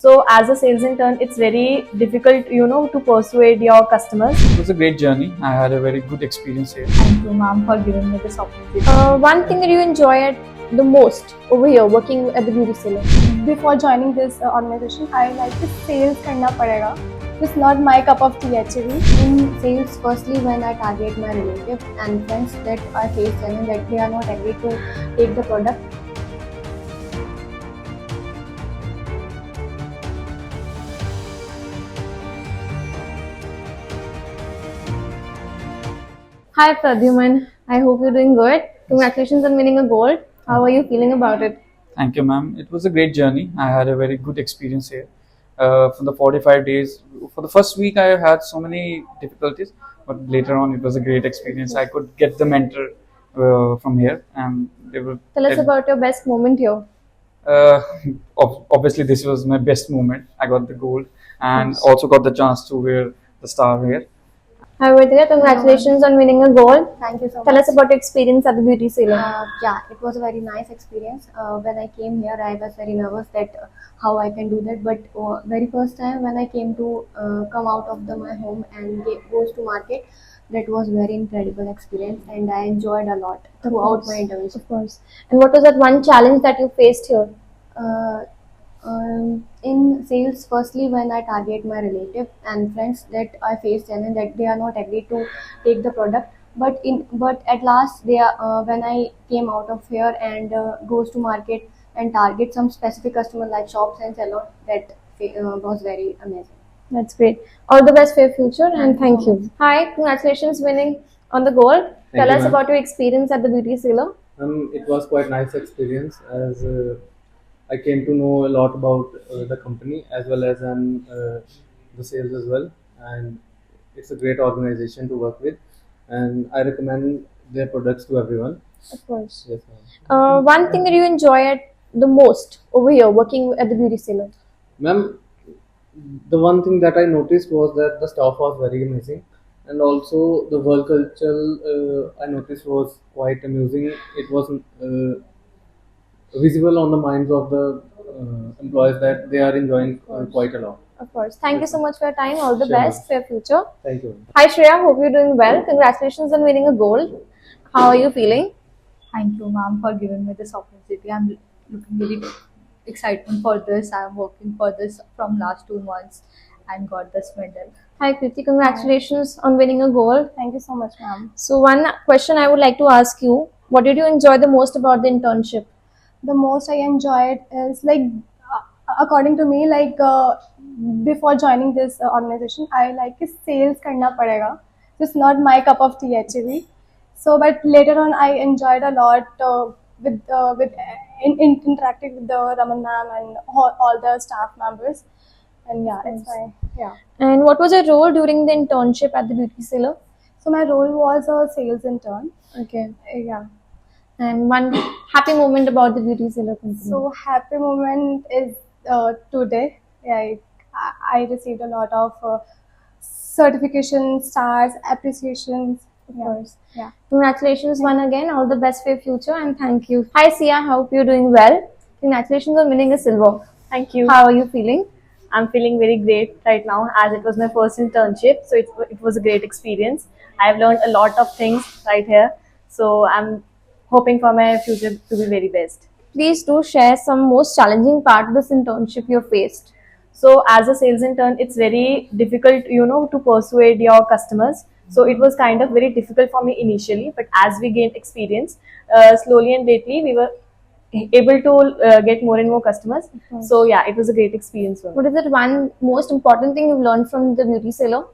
So as a sales intern, it's very difficult, to persuade your customers. It was a great journey. I had a very good experience here. Thank you, ma'am, for giving me this opportunity. One thing that you enjoy at the most over here working at the beauty salon? Before joining this organization, I like the sales karna padega. It's not my cup of tea actually. In sales, firstly, when I target my relatives and friends that I face challenge that they are not agree to take the product. Hi Pradyuman, I hope you're doing good. Congratulations on winning a gold. How are you feeling about it? Thank you, ma'am. It was a great journey. I had a very good experience here. For the 45 days, for the first week, I had so many difficulties, but later on, it was a great experience. I could get the mentor from here, and they will Tell us about your best moment here. Uh, Obviously, this was my best moment. I got the gold and also got the chance to wear the star here. Hi Vedya, congratulations on winning a gold. Thank you so much. Tell us about your experience at the beauty salon. Yeah, it was a very nice experience. When I came here, I was very nervous that how I can do that. But very first time when I came to come out of my home and goes to market, that was very incredible experience, and I enjoyed a lot throughout my intervention. Of course. And what was that one challenge that you faced here? Uh, in sales, firstly, when I target my relative and friends that I face challenge that they are not agree to take the product, but at last they are when I came out of here and goes to market and target some specific customer like shops and salon, that was very amazing. That's great. All the best for your future and thank you. Hi, congratulations winning on the gold. Tell you, us ma'am. about your experience at the beauty salon. It was quite nice experience as I came to know a lot about the company as well as the sales as well, and it's a great organization to work with, and I recommend their products to everyone. Of course. Yes, ma'am. One thing that you enjoy at the most over here working at the beauty salon? Ma'am, the one thing that I noticed was that the staff was very amazing, and also the work culture I noticed was quite amusing. It was visible on the minds of the employees that they are enjoying quite a lot. Of course. Thank you so much for your time. All the Sure, best for your future. Thank you. Hi Shreya, hope you're doing well. Congratulations on winning a gold. How are you feeling? Thank you, ma'am, for giving me this opportunity. I'm looking really excited for this. I'm working for this from last 2 months and got this medal. Hi Kriti, congratulations on winning a gold. Thank you so much, ma'am. So one question I would like to ask you, what did you enjoy the most about the internship? The most I enjoyed is like, according to me, like before joining this organization, I like sales karna padega. It's not my cup of tea actually. So, but later on, I enjoyed a lot with interacting with the Raman ma'am and all the staff members. And yeah, it's fine. Yeah. And what was your role during the internship at the beauty salon? So my role was a sales intern. Okay. Yeah. And one happy moment about the beauty salon company. So happy moment is today. Like I received a lot of certification, stars, appreciations. Of course. Yeah. Congratulations once again. All the best for your future and thank you. Hi Sia, hope you're doing well. Congratulations on winning a silver. Thank you. How are you feeling? I'm feeling very great right now as it was my first internship. So it was a great experience. I've learned a lot of things right here. So I'm hoping for my future to be very best. Please do share some most challenging part of this internship you faced. So as a sales intern, it's very difficult, to persuade your customers. So it was kind of very difficult for me initially, but as we gained experience, slowly and lately, we were able to get more and more customers. So yeah, it was a great experience for me. What is it one most important thing you've learned from the beauty salon?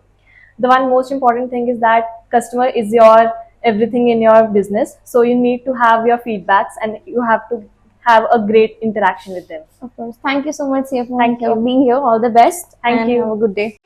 The one most important thing is that customer is your everything in your business. So you need to have your feedbacks and you have to have a great interaction with them. Of course. Thank you so much, Sia, for Thank you. being here. All the best. Thank and you. Have a good day.